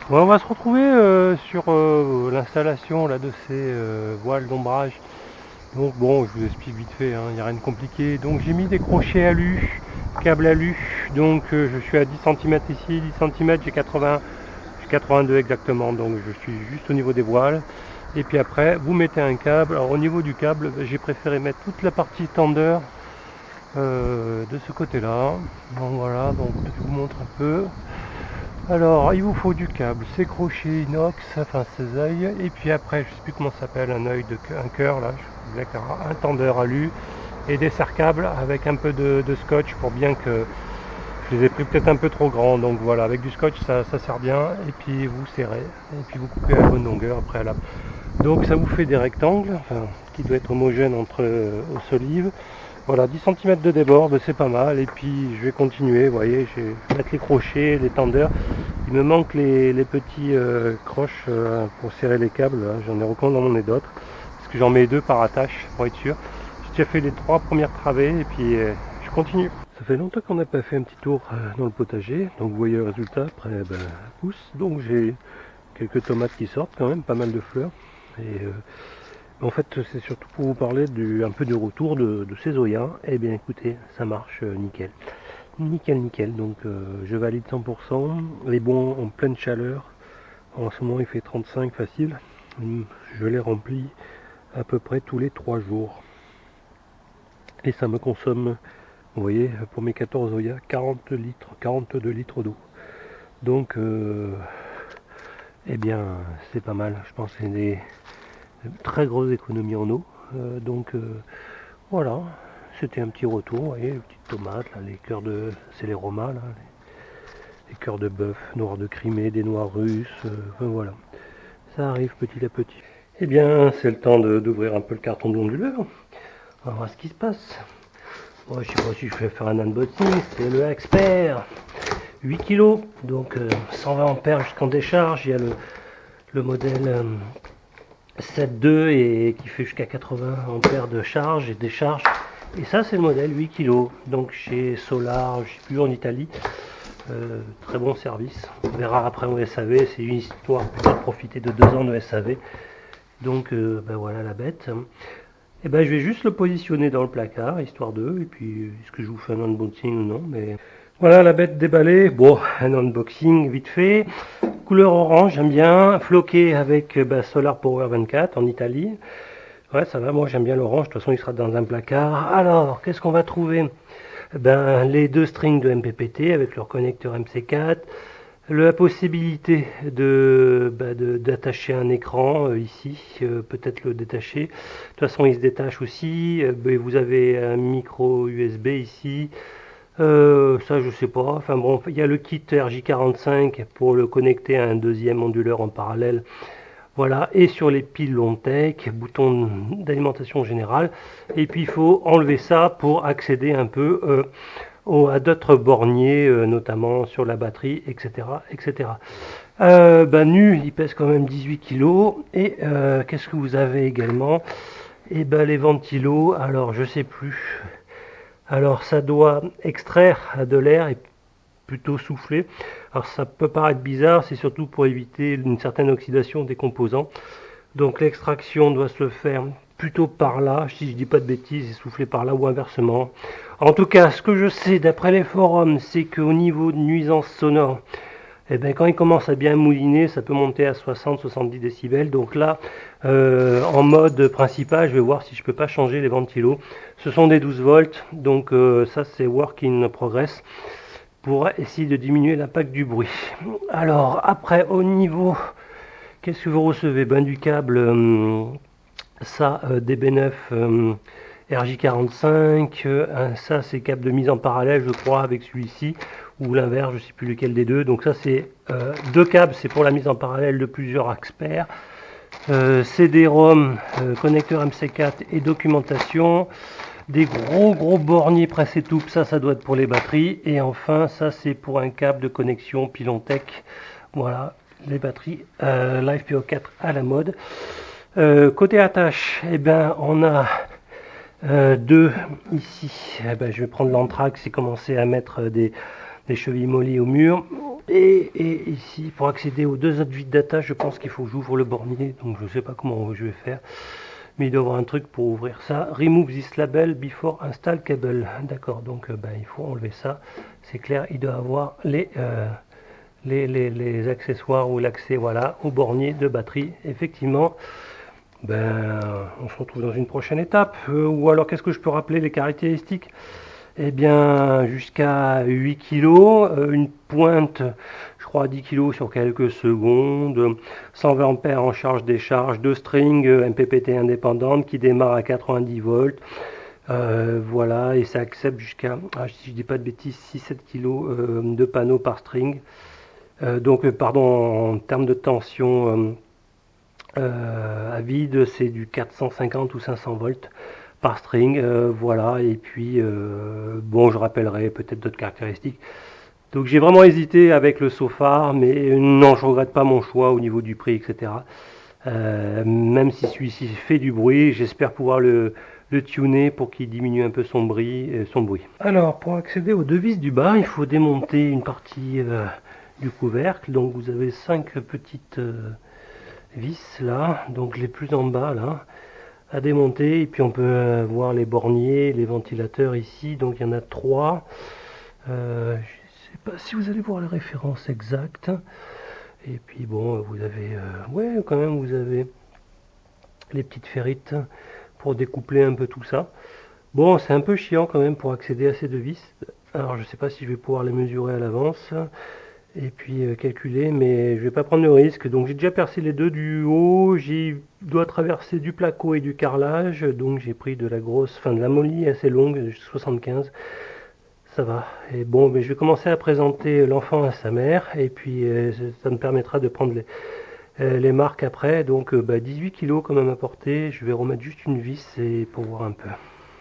Bon, on va se retrouver sur l'installation là de ces voiles d'ombrage. Donc bon, je vous explique vite fait, il n'y a rien de compliqué. Donc j'ai mis des crochets alu, câble alu. Donc je suis à 10 cm ici, 10 cm, j'ai 80, j'ai 82 exactement. Donc je suis juste au niveau des voiles. Et puis après, vous mettez un câble. Alors au niveau du câble, j'ai préféré mettre toute la partie tendeur de ce côté-là. Donc voilà, donc je vous montre un peu. Alors, il vous faut du câble, ces crochets inox, enfin ces œils, et puis après, je sais plus comment ça s'appelle, un œil de un cœur là, un tendeur alu, et des serre-câbles avec un peu de scotch pour bien que je les ai pris peut-être un peu trop grands, donc voilà, avec du scotch ça sert bien, et puis vous serrez, et puis vous coupez à la bonne longueur après là. Donc ça vous fait des rectangles, enfin, qui doit être homogène entre aux solives. Voilà, 10 cm de débord, c'est pas mal. Et puis je vais continuer, vous voyez, je vais mettre les crochets, les tendeurs. Il me manque les petits croches pour serrer les câbles. J'en ai recommandé d'autres. Parce que j'en mets deux par attache pour être sûr. J'ai déjà fait les 3 premières travées et puis je continue. Ça fait longtemps qu'on n'a pas fait un petit tour dans le potager. Donc vous voyez le résultat, après pousse. Donc j'ai quelques tomates qui sortent quand même, pas mal de fleurs. Et en fait, c'est surtout pour vous parler un peu du retour de ces Zoya. Eh bien, écoutez, ça marche nickel. Nickel, nickel. Donc, je valide 100%. Les bons en pleine chaleur. En ce moment, il fait 35 facile. Je les remplis à peu près tous les 3 jours. Et ça me consomme, vous voyez, pour mes 14 Zoya, 40 litres, 42 litres d'eau. Donc, eh bien, c'est pas mal. Je pense que c'est des très grosses économies en eau. Voilà, c'était un petit retour, vous voyez, les petites tomates, là, les cœurs de. C'est les romas, là, les cœurs de bœuf, noirs de Crimée, des noirs russes, enfin, voilà. Ça arrive petit à petit. Eh bien, c'est le temps d'ouvrir un peu le carton d'onduleur. On va voir ce qui se passe. Moi, je sais pas si je vais faire un unboxing, c'est le Expert. 8 kg, donc 120 ampères jusqu'en décharge. Il y a le modèle 7.2 et qui fait jusqu'à 80 ampères de charge et décharge. Et ça, c'est le modèle 8 kg, donc chez Solar, je sais plus, en Italie. Très bon service. On verra après en SAV, c'est une histoire pour profiter de 2 ans de SAV. Donc, voilà la bête. Et je vais juste le positionner dans le placard, histoire de, et puis est-ce que je vous fais un unboxing ou non, mais voilà la bête déballée. Bon, un unboxing vite fait. Couleur orange, j'aime bien. Floqué avec Solar Power 24 en Italie. Ouais, ça va, moi j'aime bien l'orange. De toute façon, il sera dans un placard. Alors, qu'est-ce qu'on va trouver? Les 2 strings de MPPT avec leur connecteur MC4. La possibilité d'attacher un écran ici, peut-être le détacher. De toute façon, il se détache aussi. Vous avez un micro USB ici. Ça, je sais pas. Enfin bon, il y a le kit RJ45 pour le connecter à un deuxième onduleur en parallèle. Voilà, et sur les piles Longtech, bouton d'alimentation générale. Et puis il faut enlever ça pour accéder un peu à d'autres borniers, notamment sur la batterie, etc. etc. Nu, il pèse quand même 18 kg. Et qu'est-ce que vous avez également? Et les ventilos, alors je sais plus. Alors ça doit extraire de l'air et plutôt souffler. Alors ça peut paraître bizarre, c'est surtout pour éviter une certaine oxydation des composants. Donc l'extraction doit se faire plutôt par là, si je dis pas de bêtises, et souffler par là ou inversement. En tout cas, ce que je sais d'après les forums, c'est qu'au niveau de nuisance sonore, quand il commence à bien mouliner, ça peut monter à 60-70 décibels. Donc là, en mode principal, je vais voir si je peux pas changer les ventilos. Ce sont des 12 volts, donc ça c'est work in progress pour essayer de diminuer l'impact du bruit. Alors après, au niveau, qu'est-ce que vous recevez? Du câble, DB9 RJ45, ça c'est câble de mise en parallèle, je crois, avec celui-ci, ou l'inverse, je ne sais plus lequel des deux. Donc ça c'est 2 câbles, c'est pour la mise en parallèle de plusieurs experts. CD-ROM, connecteur MC4 et documentation. Des gros borniers presse et tout, ça doit être pour les batteries. Et enfin, ça c'est pour un câble de connexion Pilontech. Voilà, les batteries LiFePO4 à la mode. Côté attache, on a 2 ici. Je vais prendre l'Anthrax et commencer à mettre des chevilles mollies au mur. Et ici, pour accéder aux deux autres vis d'attache, je pense qu'il faut que j'ouvre le bornier. Donc je ne sais pas comment je vais faire. Mais il doit y avoir un truc pour ouvrir ça. Remove this label before install cable. D'accord, donc il faut enlever ça. C'est clair, il doit avoir les accessoires ou l'accès voilà, au bornier de batterie. Effectivement, on se retrouve dans une prochaine étape. Ou alors, qu'est-ce que je peux rappeler les caractéristiques? Eh bien, jusqu'à 8 kg, une pointe, je crois, à 10 kg sur quelques secondes, 120 ampères en charge-décharge, 2 strings MPPT indépendantes qui démarrent à 90 volts. Voilà, et ça accepte jusqu'à, si je dis pas de bêtises, 6-7 kg de panneaux par string. Pardon, en termes de tension à vide, c'est du 450 ou 500 volts par string, voilà, et puis bon, je rappellerai peut-être d'autres caractéristiques. Donc j'ai vraiment hésité avec le Sofar, mais non, je regrette pas mon choix au niveau du prix, etc. Même si celui-ci fait du bruit, j'espère pouvoir le tuner pour qu'il diminue un peu son bruit. Alors, pour accéder aux deux vis du bas, il faut démonter une partie du couvercle. Donc vous avez 5 petites vis là, donc les plus en bas là, à démonter, et puis on peut voir les borniers, les ventilateurs ici, donc il y en a 3. Je ne sais pas si vous allez voir la référence exacte. Et puis bon, vous avez, ouais, quand même, vous avez les petites ferrites pour découpler un peu tout ça. Bon, c'est un peu chiant quand même pour accéder à ces deux vis. Alors je sais pas si je vais pouvoir les mesurer à l'avance et puis calculer, mais je vais pas prendre le risque. Donc j'ai déjà percé les deux du haut, j'y dois traverser du placo et du carrelage, donc j'ai pris de la grosse, enfin de la molly assez longue, 75. Ça va. Et bon, mais je vais commencer à présenter l'enfant à sa mère, et puis ça me permettra de prendre les marques après. Donc 18 kg quand même à porter. Je vais remettre juste une vis et pour voir un peu.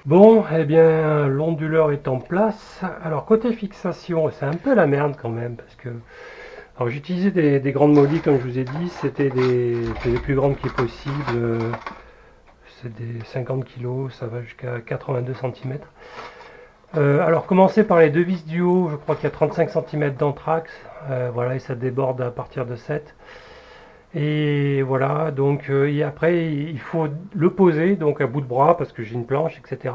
Bon, eh bien, l'onduleur est en place. Alors, côté fixation, c'est un peu la merde quand même, parce que... Alors, j'utilisais des grandes mollies, comme je vous ai dit, c'était les plus grandes qui est possible. C'est des 50 kg, ça va jusqu'à 82 cm. Alors, commencer par les deux vis du haut, je crois qu'il y a 35 cm d'anthrax. Voilà, et ça déborde à partir de 7. Et voilà, donc et après il faut le poser donc à bout de bras parce que j'ai une planche, etc.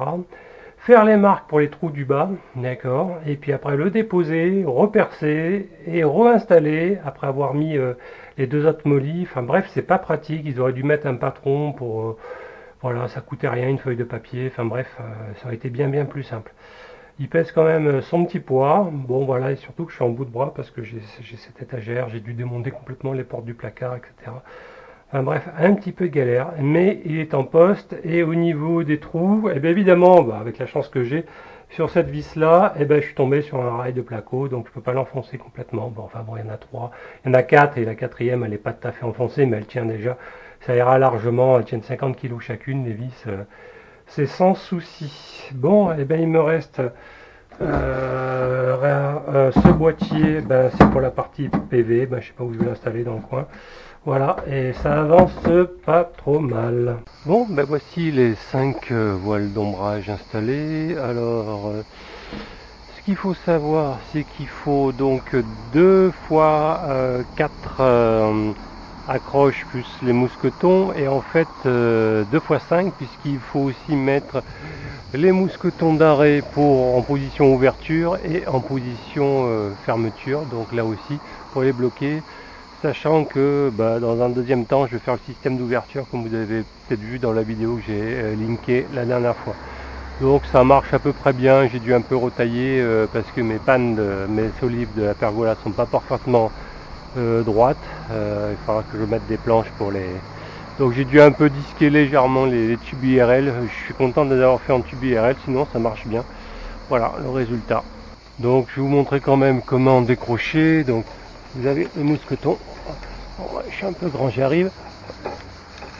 Faire les marques pour les trous du bas, d'accord, et puis après le déposer, repercer et réinstaller après avoir mis les deux autres mollies. Enfin bref, c'est pas pratique, ils auraient dû mettre un patron pour voilà, ça coûtait rien, une feuille de papier. Enfin bref, ça aurait été bien plus simple. Il pèse quand même son petit poids. Bon voilà, et surtout que je suis en bout de bras parce que j'ai cette étagère, j'ai dû démonter complètement les portes du placard, etc. Enfin bref, un petit peu de galère, mais il est en poste. Et au niveau des trous, et bien évidemment, avec la chance que j'ai, sur cette vis là, je suis tombé sur un rail de placo, donc je peux pas l'enfoncer complètement. Bon, enfin bon, il y en a 3, il y en a 4, et la quatrième elle n'est pas tout à fait enfoncée, mais elle tient déjà, ça ira largement, elle tient 50 kg chacune, les vis. C'est sans souci. Bon, et il me reste ce boîtier, c'est pour la partie PV, je sais pas où je vais l'installer dans le coin. Voilà, et ça avance pas trop mal. Bon, voici les 5 voiles d'ombrage installées. Alors, ce qu'il faut savoir, c'est qu'il faut donc 2 fois 4 accroches plus les mousquetons, et en fait 2 fois 5 puisqu'il faut aussi mettre les mousquetons d'arrêt en position ouverture et en position fermeture, donc là aussi pour les bloquer, sachant que dans un deuxième temps je vais faire le système d'ouverture comme vous avez peut-être vu dans la vidéo que j'ai linké la dernière fois. Donc ça marche à peu près bien, j'ai dû un peu retailler parce que mes pannes, mes solives de la pergola sont pas parfaitement droite, il faudra que je mette des planches pour les... Donc j'ai dû un peu disquer légèrement les tubes IRL, je suis content de les avoir fait en tube IRL, sinon ça marche bien. Voilà le résultat. Donc je vais vous montrer quand même comment décrocher. Donc vous avez le mousqueton, je suis un peu grand, j'y arrive.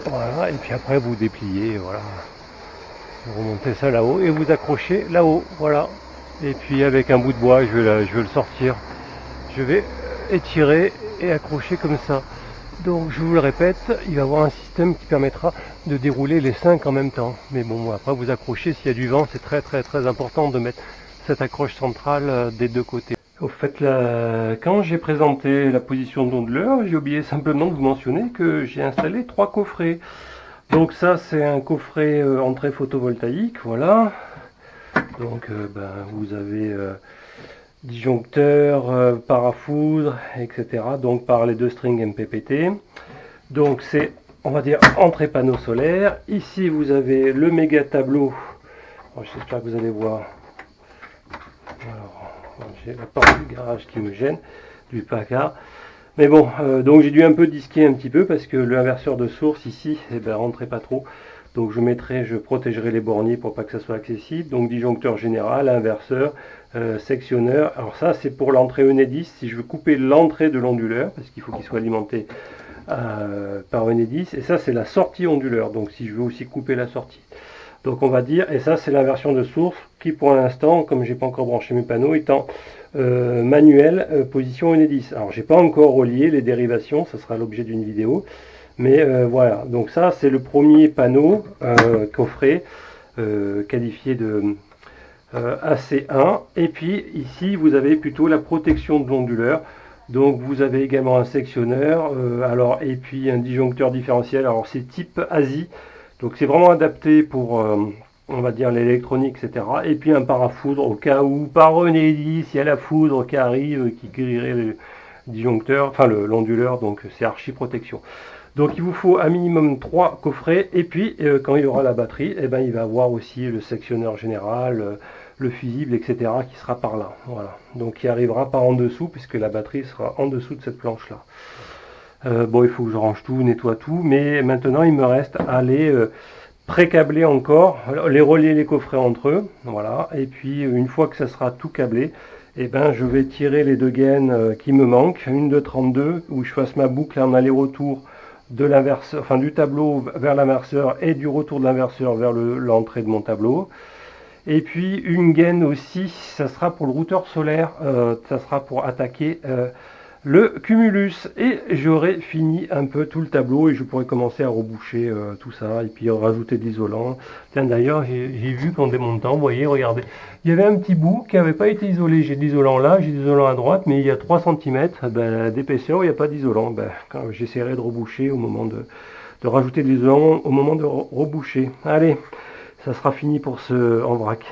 Voilà, et puis après vous dépliez, voilà. Vous remontez ça là-haut et vous accrochez là-haut, voilà. Et puis avec un bout de bois, je vais le sortir. Je vais étirer et accrocher comme ça. Donc je vous le répète, il va y avoir un système qui permettra de dérouler les 5 en même temps. Mais bon, après vous accrochez, s'il y a du vent, c'est très important de mettre cette accroche centrale des deux côtés. Au fait, quand j'ai présenté la position d'onduleur, j'ai oublié simplement de vous mentionner que j'ai installé 3 coffrets. Donc ça, c'est un coffret entrée photovoltaïque, voilà. Donc vous avez disjoncteur, parafoudre, etc. Donc par les 2 strings MPPT. Donc c'est, on va dire, entrée panneau solaire. Ici, vous avez le méga tableau. J'espère que vous allez voir. Alors, j'ai la porte du garage qui me gêne, du placard. Mais bon, donc j'ai dû un peu disquer un petit peu parce que l'inverseur de source ici, rentrait pas trop. Donc je protégerai les borniers pour pas que ça soit accessible. Donc disjoncteur général, inverseur, sectionneur. Alors ça c'est pour l'entrée Enedis. Si je veux couper l'entrée de l'onduleur, parce qu'il faut qu'il soit alimenté par Enedis. Et ça c'est la sortie onduleur. Donc si je veux aussi couper la sortie. Donc on va dire, et ça c'est l'inversion de source qui pour l'instant, comme j'ai pas encore branché mes panneaux, étant manuel position Enedis. Alors j'ai pas encore relié les dérivations, ça sera l'objet d'une vidéo. Mais voilà, donc ça c'est le premier panneau coffret qualifié de AC1. Et puis ici vous avez plutôt la protection de l'onduleur. Donc vous avez également un sectionneur, et puis un disjoncteur différentiel. Alors c'est type ASI. Donc c'est vraiment adapté pour, on va dire, l'électronique, etc. Et puis un parafoudre au cas où, par Enedis, il y a la foudre qui arrive, qui grillerait le disjoncteur, enfin l'onduleur, donc c'est archi protection. Donc il vous faut un minimum 3 coffrets, et puis quand il y aura la batterie, il va y avoir aussi le sectionneur général, le fusible, etc. qui sera par là. Voilà. Donc il arrivera pas en dessous, puisque la batterie sera en dessous de cette planche-là. Bon, il faut que je range tout, nettoie tout, mais maintenant il me reste à les pré-câbler encore, les relier les coffrets entre eux, voilà, et puis une fois que ça sera tout câblé, je vais tirer les 2 gaines qui me manquent, une de 32 où je fasse ma boucle en aller-retour de l'inverseur, enfin du tableau vers l'inverseur et du retour de l'inverseur vers l'entrée de mon tableau. Et puis une gaine aussi, ça sera pour le routeur solaire, ça sera pour attaquer le cumulus, et j'aurai fini un peu tout le tableau et je pourrais commencer à reboucher tout ça et puis rajouter de l'isolant. Tiens, d'ailleurs j'ai vu qu'en démontant, vous voyez, regardez, il y avait un petit bout qui n'avait pas été isolé. J'ai de l'isolant là, j'ai de l'isolant à droite, mais il y a 3 cm d'épaisseur où il n'y a pas d'isolant. J'essaierai de reboucher au moment de rajouter de l'isolant au moment de reboucher. Allez, ça sera fini pour ce en vrac.